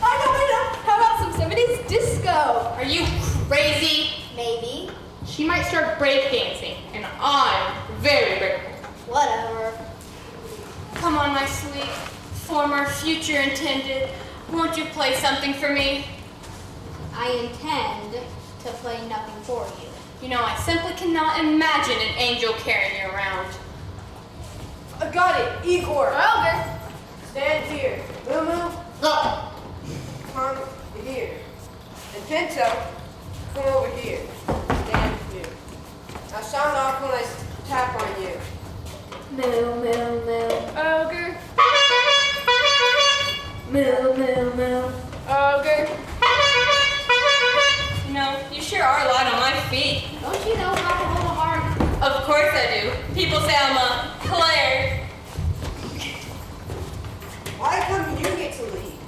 I know. How about some 70s disco? Are you crazy? Maybe. She might start breakdancing, and I'm very grateful. Whatever. Come on, my sweet former future intended. Won't you play something for me? I intend to play nothing for you. You know, I simply cannot imagine an angel carrying you around. I got it, Igor. Okay. Stand here. Moo, Go. come here. And Pinto, come over here. Stand here. Now sound off when I tap on you. Moo, moo, moo. Ogre. Moo, moo, moo. Ogre. You know, you sure are light on my feet. Don't you know how to hold a harp? Of course I do. People say I'm a player. Why couldn't you get to lead?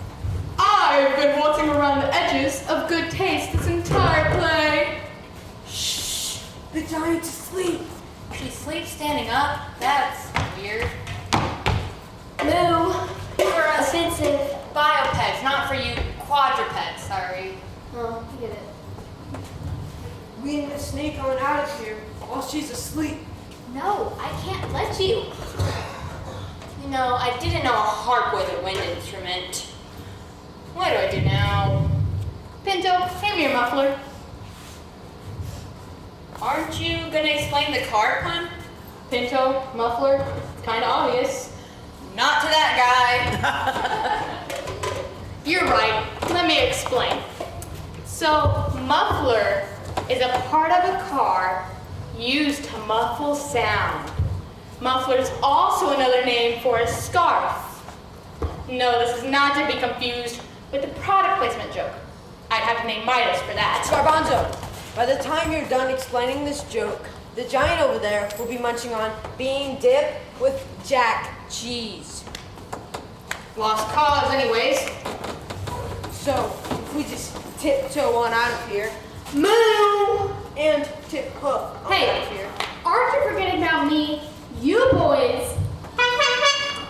I've been waltzing around the edges of good taste this entire play. Shh! The giant's asleep. She sleeps standing up? That's weird. Moo. For us Offensive. biopeds, not for you quadrupeds, sorry. Oh, I get it. We need to sneak on out of here while she's asleep. No, I can't let you. You know, I didn't know a harp was a wind instrument. What do I do now? Pinto, hand me your muffler. Aren't you gonna explain the card pun? Pinto, muffler. It's kind of obvious. Not to that guy. You're right. Let me explain. So, muffler is a part of a car used to muffle sound. Muffler is also another name for a scarf. No, this is not to be confused with the product placement joke. I'd have to name Midas for that. Garbanzo, by the time you're done explaining this joke, the giant over there will be munching on bean dip with jack cheese. Lost cause, anyways. So, if we just tiptoe on out of here, moo, and tip hoof on Hey. out of here. Aren't you forgetting about me? You boys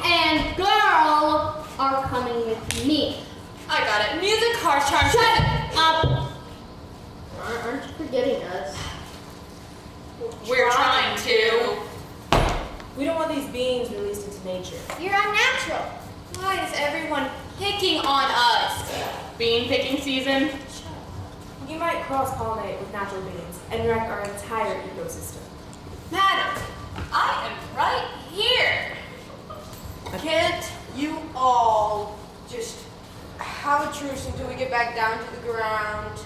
and girl are coming with me. I got it. Music, car, charm. Shut up. Aren't you forgetting us? We're trying to. We don't want these beings released into nature. You're unnatural. Why is everyone picking on us? Bean picking season. You might cross-pollinate with natural beings and wreck our entire ecosystem. Madam, I am right here. Can't you all just have a truce until we get back down to the ground?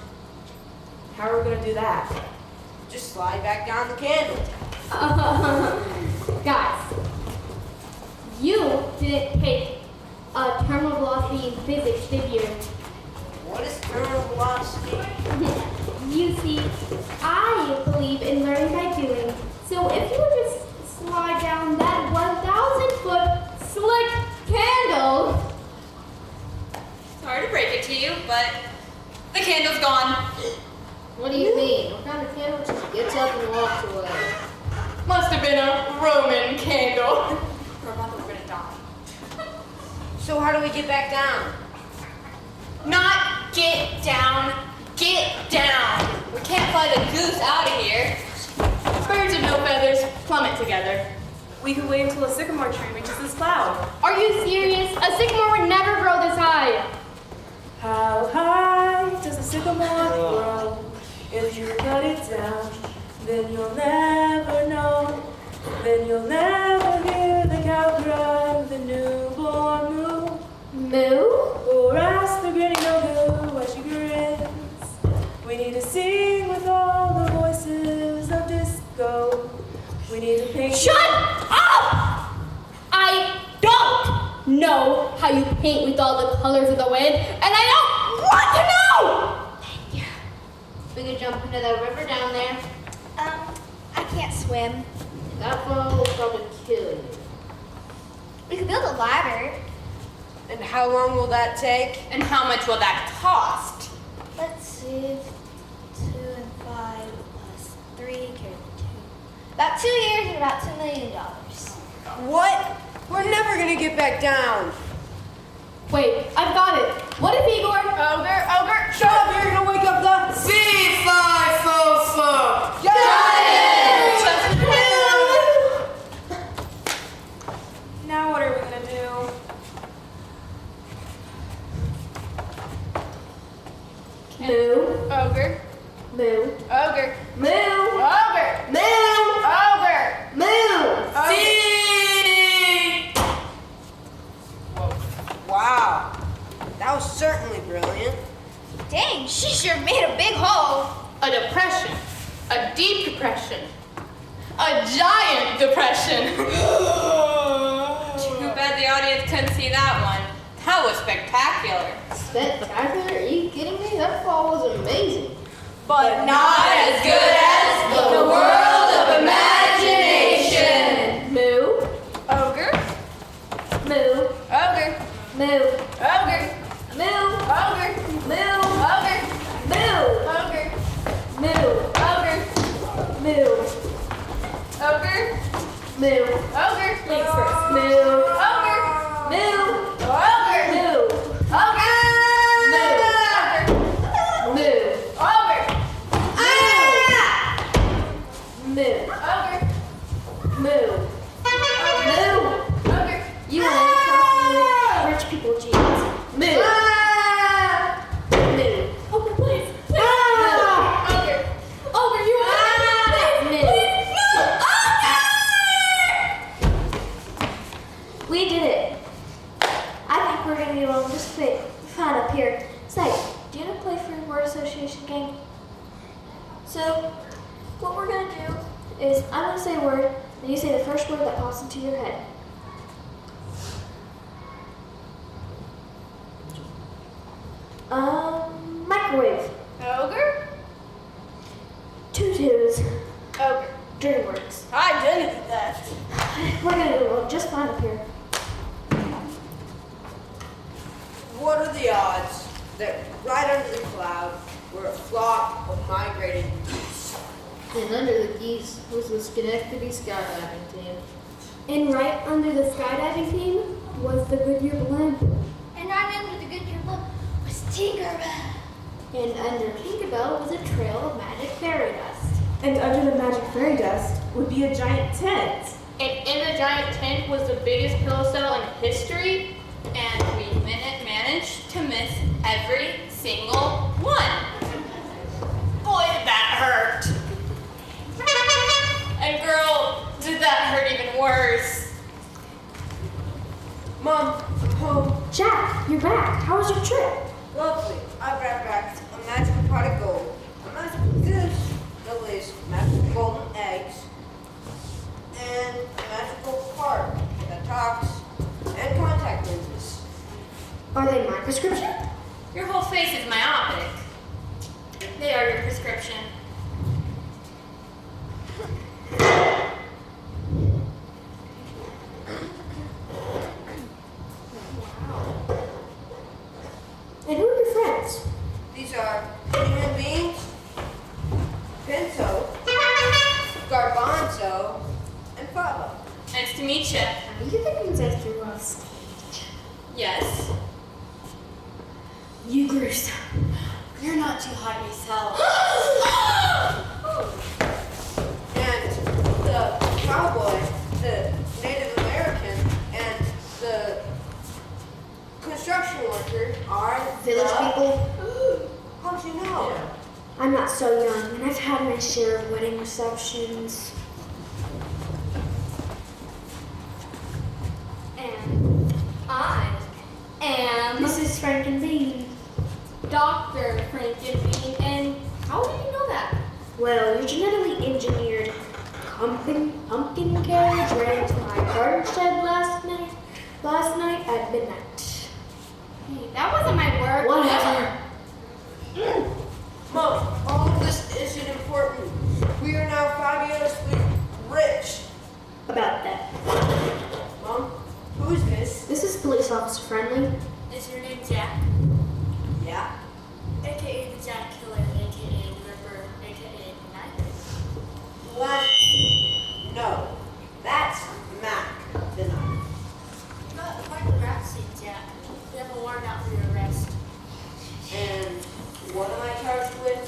How are we going to do that? Just slide back down the candle. Guys, you didn't take a terminal velocity in physics, did you? What is terminal velocity? You see, I believe in learning by doing. So if you would just slide down that 1,000-foot slick candle. Sorry to break it to you, but the candle's gone. What do you mean? What kind of candle just gets up and walks away? Must have been a Roman candle. We're gonna die. So how do we get back down? Not get down, get down. We can't fly the goose out of here. Birds of no feathers plummet together. We could wait until a sycamore tree reaches this cloud. Are you serious? A sycamore would never grow this high. How high does a sycamore grow? If you cut it down, then you'll never know. Then you'll never hear the cow cry with the newborn moo. Moo? Or ask the grinning no-goo why she grins. We need to sing with all the voices of disco. We need to paint. Shut up! I don't know how you paint with all the colors of the wind, and I don't want to know! We could jump into the river down there. I can't swim. That fall will probably kill you. We could build a ladder. And how long will that take? And how much will that cost? Let's see. 2 and 5 plus 3 carry 2. About 2 years and about $2 million. What? We're never gonna get back down. Wait, I've got it. What if Igor? Ogre, shut up! You're gonna wake up the C544! Now what are we gonna do? Moo. Ogre. Moo. Ogre. Moo. Ogre. Moo. Ogre. Moo. C! Wow, that was certainly brilliant. Dang, she sure made a big hole. A depression. A deep depression. A giant depression. Too bad the audience couldn't see that one. That was spectacular. Spectacular? Are you kidding me? That fall was amazing. But Not as good as the world of imagination. Moo. Ogre. Moo. Ogre. Moo. Ogre. Moo. Ogre. Moo. Ogre. Moo. Ogre. Moo. Ogre. Moo. Ogre. Moo. Ogre. Ladies first. Moo. Ogre. Moo. Ogre. Moo. Ogre. Moo. Ogre. Moo. Ogre. Moo. Moo. Ogre. You want to cross with rich people genes. Moo. Moo. Okay, please. Ogre. Ogre, you want to We did it. I think we're gonna be able to just fine up here. Say, do you want to play for a word association game? So, what we're gonna do is I'm gonna say a word, Then you say the first word that pops into your head. Microwave. Ogre? Tutus. Ogre. DreamWorks. Identity theft. We're gonna do just fine up here. What are the odds that right under the cloud were a flock of migrating geese? And under the geese was the Schenectady skydiving team. And right under the skydiving team was the Goodyear blimp. And right under the Goodyear blimp was Tinkerbell. And under Tinkerbell was a trail of magic fairy dust. And under the magic fairy dust would be a giant tent. And in the giant tent was the biggest pillow settle in history. And we managed to miss every single one. Boy, did that hurt. And girl, did that hurt even worse. Mom, I'm home. Jack, you're back. How was your trip? Lovely. I brought back a magical pot of gold, a magical goose that lays magical golden eggs, and a magical heart that talks, and contact lenses. Are they my prescription? Your whole face is myopic. They are your prescription. And who are your friends? These are human beings, Pinto, Garbanzo, and Fava. Nice to meet you. You think ancestor was Yes. you gruesome. You're not too hot yourself. And the cowboy, the Native American, and the construction worker are Village people? How'd you know? I'm not so young, and I've had my share of wedding receptions. And I am Mrs. Frankenbean. Dr. Frankenbean. And how did you know that? Well, your genetically engineered pumpkin carriage ran into my garden shed last night at midnight. Hey, that wasn't my word. Whatever. Mom, all of this isn't important. We are now fabulously rich. About that. Mom, who is this? This is police officer friendly. Is your name Jack? Yeah. AKA the Jack Killer, AKA the Ripper, AKA the Knife? What? No. That's Mac, the knife. You got quite the rap sheet, Jack. We have a warrant out for your arrest. And what am I charged with?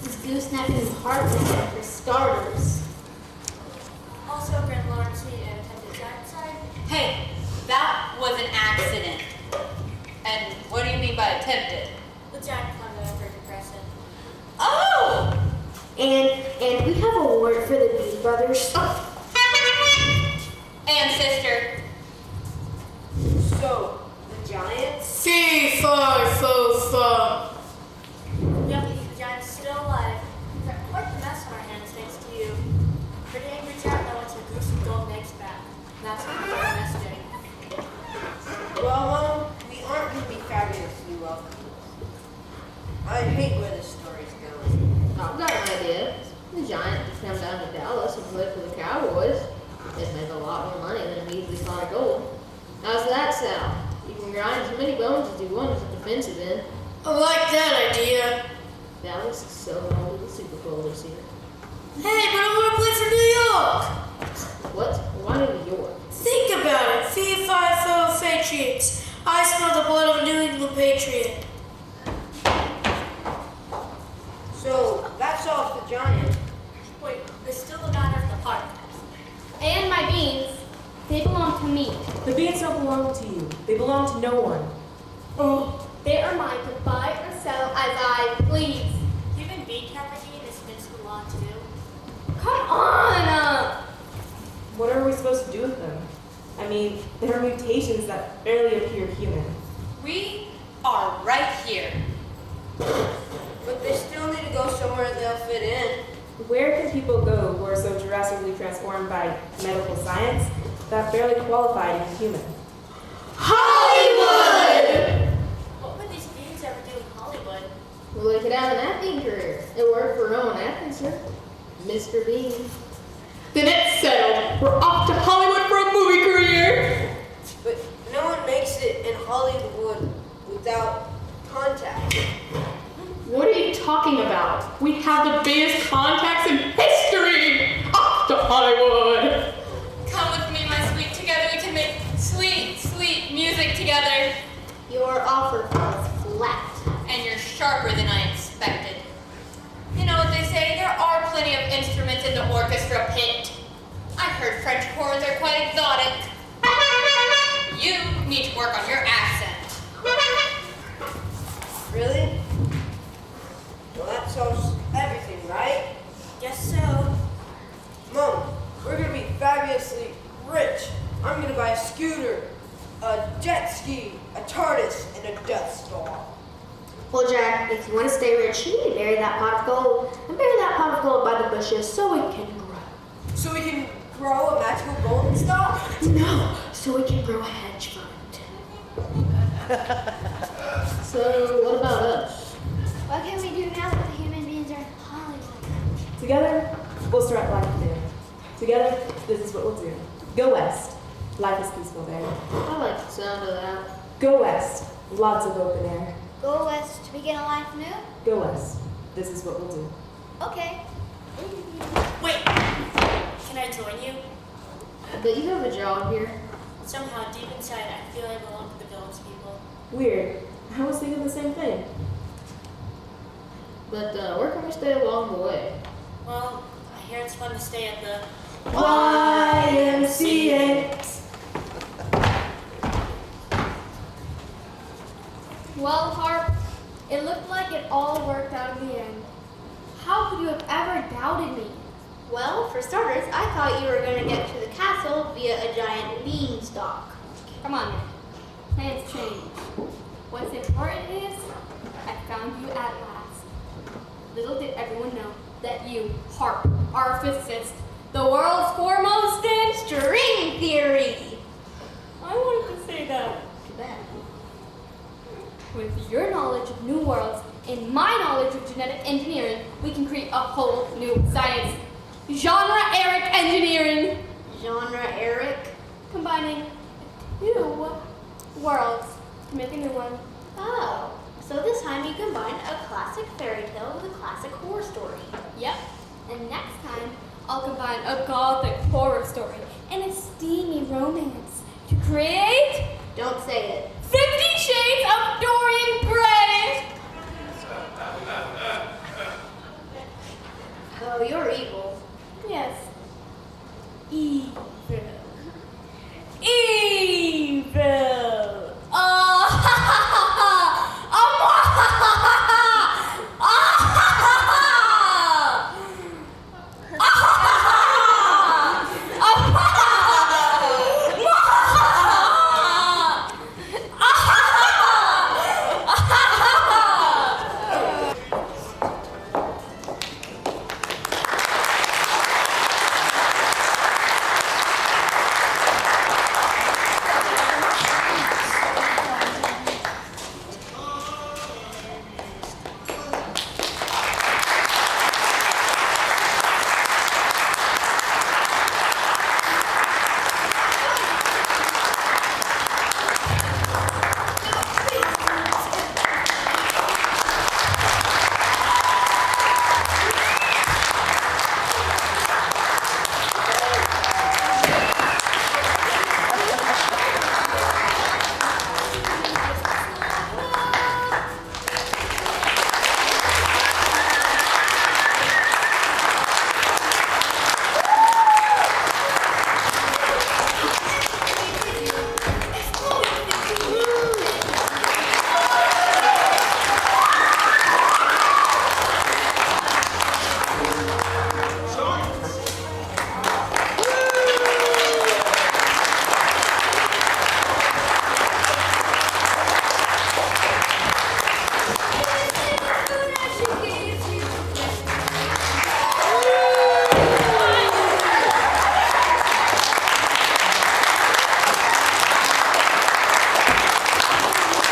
This goose snapping his heart missing for starters. Also, grand larceny and attempted genocide. Hey, that was an accident. And what do you mean by attempted? The Jack plumbed over depression. Oh! And we have a word for the Bean Brothers. And sister. So, the giants? Fee, fi, fo, fum. Yep, the giant's still alive. We've got quite the mess on our hands thanks to you. Pretty angry Jack that wants your goose and golden eggs back. That's what we're messaging. Well, Mom, we aren't going to be fabulously welcome. I hate where this story's going. I've got an idea. The giant could come down to Dallas and play for the Cowboys. They'd make a lot more money than a measly pot of gold. How's that sound? You can grind as many bones as you want as a defensive end. I like that idea. Dallas is so on to the Super Bowl this year. Hey, but I want to play for New York. What? Why New York? Think about it. Fee, fi, fo, Patriots. I smell the blood of a New England Patriot. So, that's all the giant. Wait, there's still the matter of the heart. And my beans, they belong to me. The beans don't belong to you. They belong to no one. Oh, they are mine to buy or sell as I please. Even bean trafficking is against the law too. Come on! What are we supposed to do with them? I mean, there are mutations that barely appear human. We are right here. But they still need to go somewhere they'll fit in. Where can people go who are so drastically transformed performed by medical science that barely qualified as human. Hollywood! What would these beings ever do in Hollywood? Well, they could have an acting career. It worked for Rowan Atkinson, Mr. Bean. Then it's settled. We're off to Hollywood for a movie career. But no one makes it in Hollywood without contact. What are you talking about? We have the biggest contacts in history. Off to Hollywood. Come with me, my sweet. Together we can make sweet, sweet music together. Your offer falls flat. And you're sharper than I expected. You know what they say, there are plenty of instruments in the orchestra pit. I heard French horns are quite exotic. You need to work on your accent. Really? Well, that solves everything, right? Guess so. Mom, we're gonna be fabulously rich. I'm gonna buy a scooter, a jet ski, a TARDIS, and a Death Star. Well, Jack, if you want to stay rich, you need to bury that pot of gold. And bury that pot of gold by the bushes so it can grow. So we can grow a magical golden star? No, so we can grow a hedge fund. So, what about us? What can we do now that the human beings are in Hollywood? Together, we'll start life there. Together, this is what we'll do. Go west. Life is peaceful there. I like the sound of that. Go west. Lots of open air. Go west to begin a life new? Go west. This is what we'll do. Okay. Wait, can I join you? But you have a job here. Somehow, deep inside, I feel I belong to the village people. Weird. I was thinking the same thing. But where can we stay along the way? Well, I hear it's fun to stay at the YMCA. Well, Harp, it looked like it all worked out in the end. How could you have ever doubted me? Well, for starters, I thought you were going to get to the castle via a giant beanstalk. Come on, man. Plans change. What's important is, I found you at last. Little did everyone know that you, Harp, are a physicist, the world's foremost in String theory! I wanted to say that. Too bad. With your knowledge of new worlds and my knowledge of genetic engineering, we can create a whole new science. Genre-Eric engineering. Genre-Eric? Combining two worlds to make a new one. Oh, so this time you combine a classic fairy tale with a classic horror story. Yep. And next time, I'll combine a gothic horror story and a steamy romance to create Don't say it. 50 Shades of Dorian Gray. Oh, you're evil. Yes. Evil.